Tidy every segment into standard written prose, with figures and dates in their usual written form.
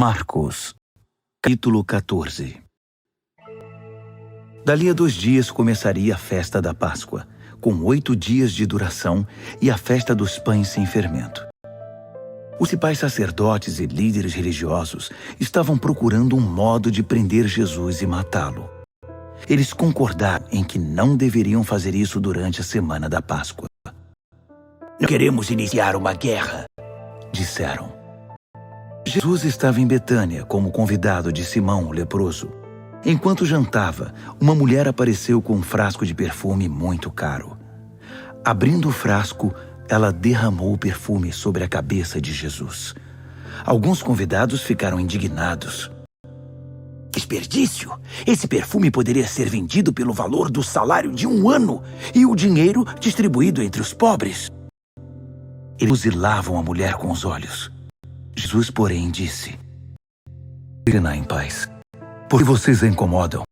Marcos, capítulo 14. Dali a 2 dias começaria a festa da Páscoa, com 8 dias de duração, e a festa dos pães sem fermento. Os principais sacerdotes e líderes religiosos estavam procurando um modo de prender Jesus e matá-lo. Eles concordaram em que não deveriam fazer isso durante a semana da Páscoa. "Não queremos iniciar uma guerra", disseram. Jesus estava em Betânia como convidado de Simão, o leproso. Enquanto jantava, uma mulher apareceu com um frasco de perfume muito caro. Abrindo o frasco, ela derramou o perfume sobre a cabeça de Jesus. Alguns convidados ficaram indignados. "Desperdício! Esse perfume poderia ser vendido pelo valor do salário de 1 ano e o dinheiro distribuído entre os pobres." Eles fuzilavam a mulher com os olhos. Jesus, porém, disse: "Deixe-na em paz, porque vocês a incomodam.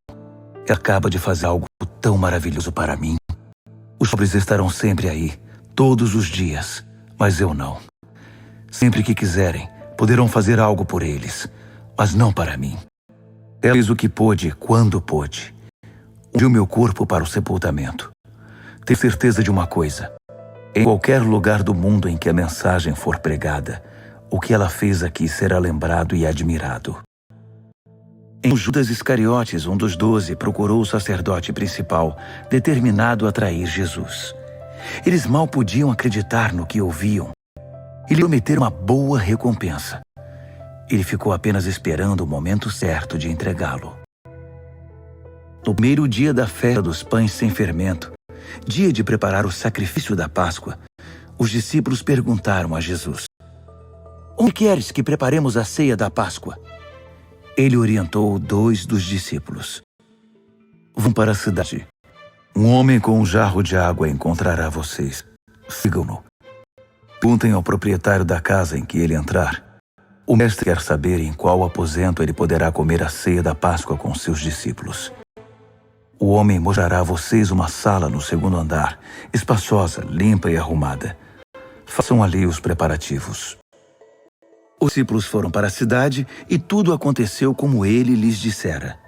Ela acaba de fazer algo tão maravilhoso para mim. Os pobres estarão sempre aí, todos os dias, mas eu não. Sempre que quiserem, poderão fazer algo por eles, mas não para mim. Ela fez o que pôde, quando pôde. Ungiu meu corpo para o sepultamento. Tenho certeza de uma coisa: em qualquer lugar do mundo em que a mensagem for pregada, o que ela fez aqui será lembrado e admirado." Então Judas Iscariotes, um dos 12, procurou o sacerdote principal, determinado a trair Jesus. Eles mal podiam acreditar no que ouviam. Ele prometeu uma boa recompensa. Ele ficou apenas esperando o momento certo de entregá-lo. No primeiro dia da festa dos pães sem fermento, dia de preparar o sacrifício da Páscoa, os discípulos perguntaram a Jesus: "Onde queres que preparemos a ceia da Páscoa?" Ele orientou 2 dos discípulos: "Vão para a cidade. Um homem com um jarro de água encontrará vocês. Sigam-no. Perguntem ao proprietário da casa em que ele entrar. O mestre quer saber em qual aposento ele poderá comer a ceia da Páscoa com seus discípulos. O homem mostrará a vocês uma sala no 2º andar, espaçosa, limpa e arrumada. Façam ali os preparativos." Os discípulos foram para a cidade e tudo aconteceu como ele lhes dissera.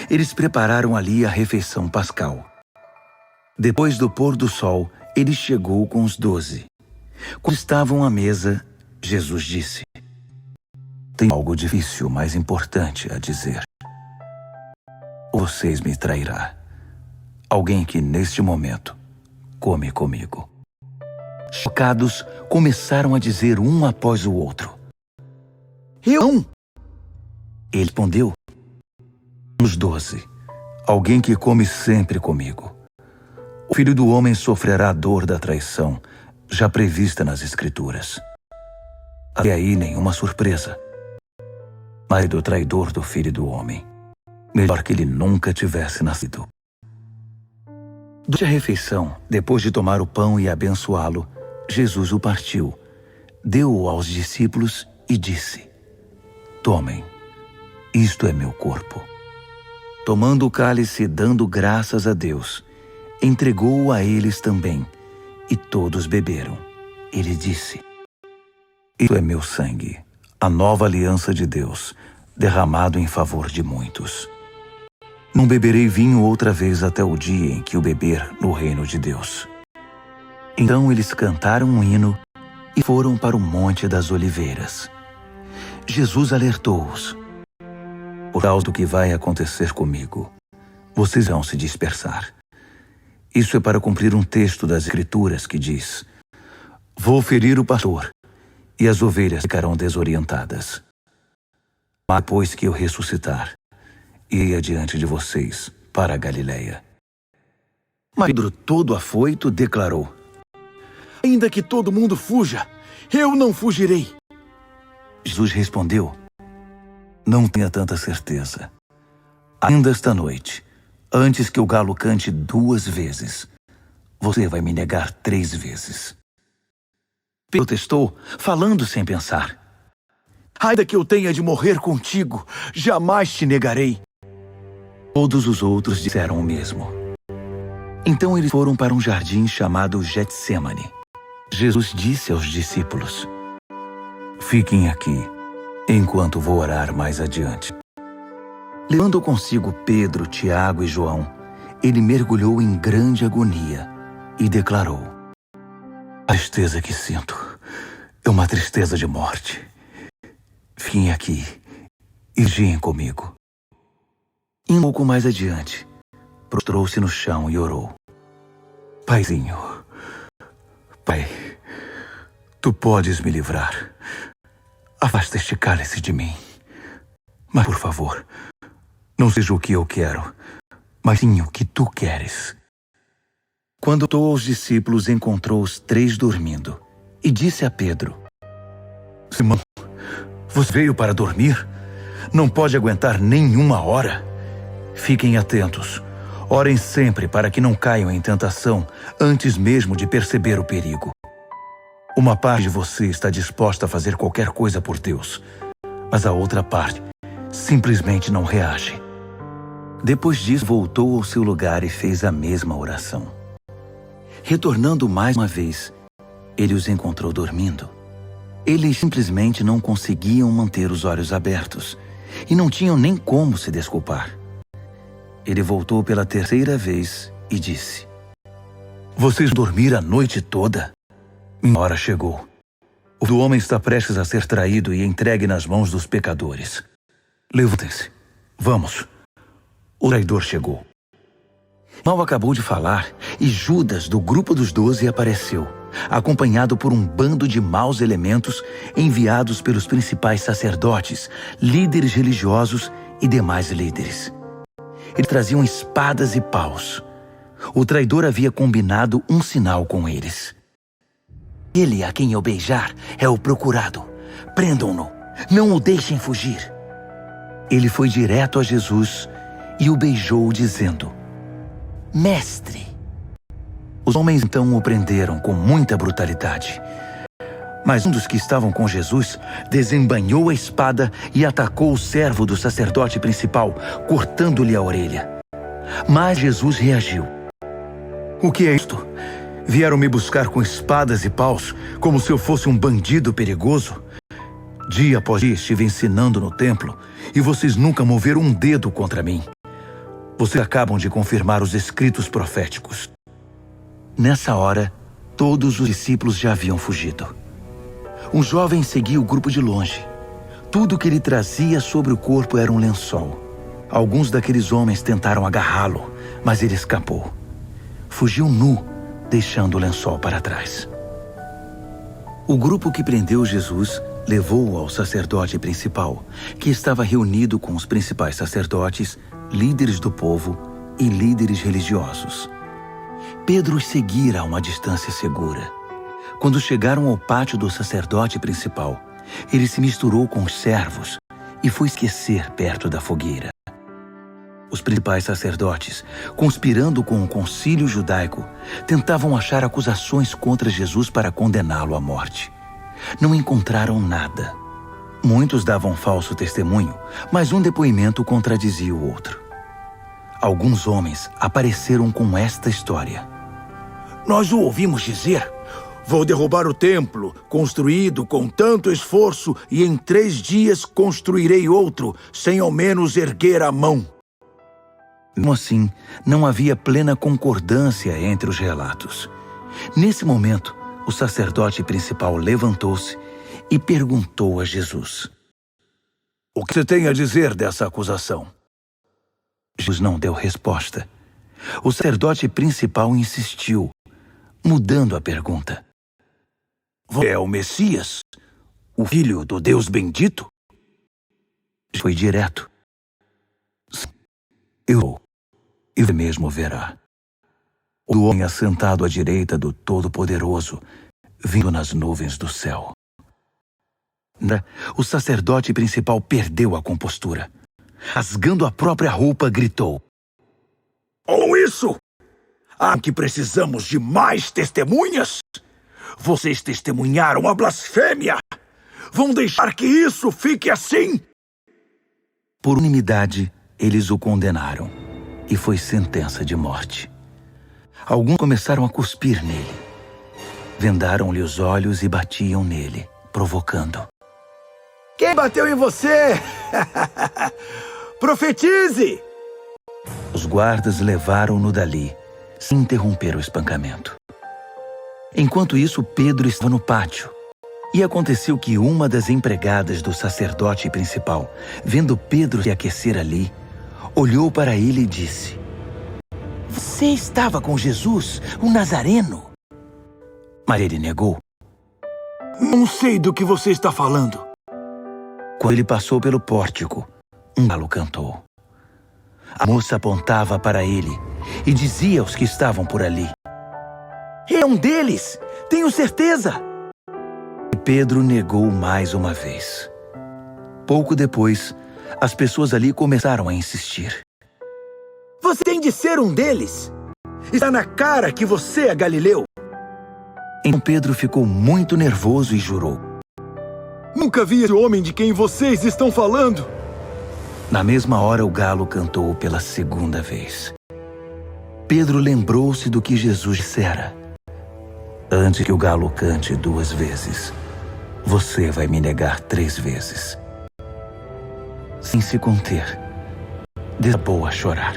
Eles prepararam ali a refeição pascal. Depois do pôr do sol, ele chegou com os 12. Quando estavam à mesa, Jesus disse: "Tenho algo difícil, mas importante a dizer. Vocês me trairá. Alguém que, neste momento, come comigo." Chocados, começaram a dizer um após o outro: "Eu não!" Ele respondeu: "Os 12, alguém que come sempre comigo. O Filho do Homem sofrerá a dor da traição, já prevista nas Escrituras." Até aí nenhuma surpresa. Mas do traidor do Filho do Homem, melhor que ele nunca tivesse nascido. Durante a refeição, depois de tomar o pão e abençoá-lo, Jesus o partiu, deu-o aos discípulos e disse: "Tomem, isto é meu corpo." Tomando o cálice e dando graças a Deus, entregou-o a eles também, e todos beberam. Ele disse: "Isto é meu sangue, a nova aliança de Deus, derramado em favor de muitos. Não beberei vinho outra vez até o dia em que o beber no reino de Deus." Então eles cantaram um hino e foram para o Monte das Oliveiras. Jesus alertou-os: "Por causa do que vai acontecer comigo, vocês vão se dispersar. Isso é para cumprir um texto das Escrituras que diz: Vou ferir o pastor, e as ovelhas ficarão desorientadas. Mas depois que eu ressuscitar, irei adiante de vocês para a Galileia." Mas Pedro, todo afoito, declarou: "Ainda que todo mundo fuja, eu não fugirei." Jesus respondeu: "Não tenha tanta certeza. Ainda esta noite, antes que o galo cante 2 vezes, você vai me negar 3 vezes." Pedro protestou, falando sem pensar: "Ainda que eu tenha de morrer contigo, jamais te negarei." Todos os outros disseram o mesmo. Então eles foram para um jardim chamado Getsêmani. Jesus disse aos discípulos: "Fiquem aqui, enquanto vou orar mais adiante. Levando consigo Pedro, Tiago e João, ele mergulhou em grande agonia e declarou: a tristeza que sinto é uma tristeza de morte. Fiquem aqui e vigiem comigo. E um pouco mais adiante, prostrou-se no chão e orou: Paizinho, Pai, tu podes me livrar. Afasta este cálice de mim. Mas, por favor, não seja o que eu quero, mas sim o que tu queres. Quando voltou aos discípulos, encontrou os 3 dormindo e disse a Pedro: Simão, você veio para dormir? Não pode aguentar nenhuma hora? Fiquem atentos. Orem sempre para que não caiam em tentação antes mesmo de perceber o perigo. Uma parte de você está disposta a fazer qualquer coisa por Deus, mas a outra parte simplesmente não reage. Depois disso, voltou ao seu lugar e fez a mesma oração. Retornando mais uma vez, ele os encontrou dormindo. Eles simplesmente não conseguiam manter os olhos abertos e não tinham nem como se desculpar. Ele voltou pela 3ª vez e disse: Vocês dormiram a noite toda? Minha hora chegou. O homem está prestes a ser traído e entregue nas mãos dos pecadores. Levantem-se. Vamos. O traidor chegou. Mal acabou de falar e Judas, do grupo dos 12, apareceu, acompanhado por um bando de maus elementos enviados pelos principais sacerdotes, líderes religiosos e demais líderes. Eles traziam espadas e paus. O traidor havia combinado um sinal com eles. Ele a quem eu beijar é o procurado. Prendam-no. Não o deixem fugir. Ele foi direto a Jesus e o beijou, dizendo: Mestre. Os homens então o prenderam com muita brutalidade. Mas um dos que estavam com Jesus desembainhou a espada e atacou o servo do sacerdote principal, cortando-lhe a orelha. Mas Jesus reagiu. O que é isto? Vieram me buscar com espadas e paus, como se eu fosse um bandido perigoso? Dia após dia estive ensinando no templo, e vocês nunca moveram um dedo contra mim. Vocês acabam de confirmar os escritos proféticos. Nessa hora, todos os discípulos já haviam fugido. Um jovem seguia o grupo de longe. Tudo que ele trazia sobre o corpo era um lençol. Alguns daqueles homens tentaram agarrá-lo, mas ele escapou. Fugiu nu, deixando o lençol para trás. O grupo que prendeu Jesus levou-o ao sacerdote principal, que estava reunido com os principais sacerdotes, líderes do povo e líderes religiosos. Pedro os seguira a uma distância segura. Quando chegaram ao pátio do sacerdote principal, ele se misturou com os servos e foi esquecer perto da fogueira. Os principais sacerdotes, conspirando com o concílio judaico, tentavam achar acusações contra Jesus para condená-lo à morte. Não encontraram nada. Muitos davam falso testemunho, mas um depoimento contradizia o outro. Alguns homens apareceram com esta história: Nós o ouvimos dizer: Vou derrubar o templo, construído com tanto esforço, e em 3 dias construirei outro, sem ao menos erguer a mão. Mesmo assim, não havia plena concordância entre os relatos. Nesse momento, o sacerdote principal levantou-se e perguntou a Jesus: O que você tem a dizer dessa acusação? Jesus não deu resposta. O sacerdote principal insistiu, mudando a pergunta: Você é o Messias, o Filho do Deus bendito? Foi direto: Sim, eu sou, e você mesmo verá. O homem assentado à direita do Todo-Poderoso, vindo nas nuvens do céu. O sacerdote principal perdeu a compostura. Rasgando a própria roupa, gritou: Ou isso? Que precisamos de mais testemunhas? Vocês testemunharam a blasfêmia! Vão deixar que isso fique assim? Por unanimidade, eles o condenaram, e foi sentença de morte. Alguns começaram a cuspir nele. Vendaram-lhe os olhos e batiam nele, provocando. Quem bateu em você? Profetize! Os guardas levaram-no dali, sem interromper o espancamento. Enquanto isso, Pedro estava no pátio. E aconteceu que uma das empregadas do sacerdote principal, vendo Pedro se aquecer ali, olhou para ele e disse: "Você estava com Jesus, o Nazareno?" Mas ele negou. Não sei do que você está falando. Quando ele passou pelo pórtico, um galo cantou. A moça apontava para ele e dizia aos que estavam por ali: "É um deles, tenho certeza!" E Pedro negou mais uma vez. Pouco depois, as pessoas ali começaram a insistir. Você tem de ser um deles. Está na cara que você é Galileu. Então Pedro ficou muito nervoso e jurou: Nunca vi esse homem de quem vocês estão falando. Na mesma hora, o galo cantou pela segunda vez. Pedro lembrou-se do que Jesus dissera: "Antes que o galo cante 2 vezes, você vai me negar 3 vezes." Sem se conter, desabou a chorar.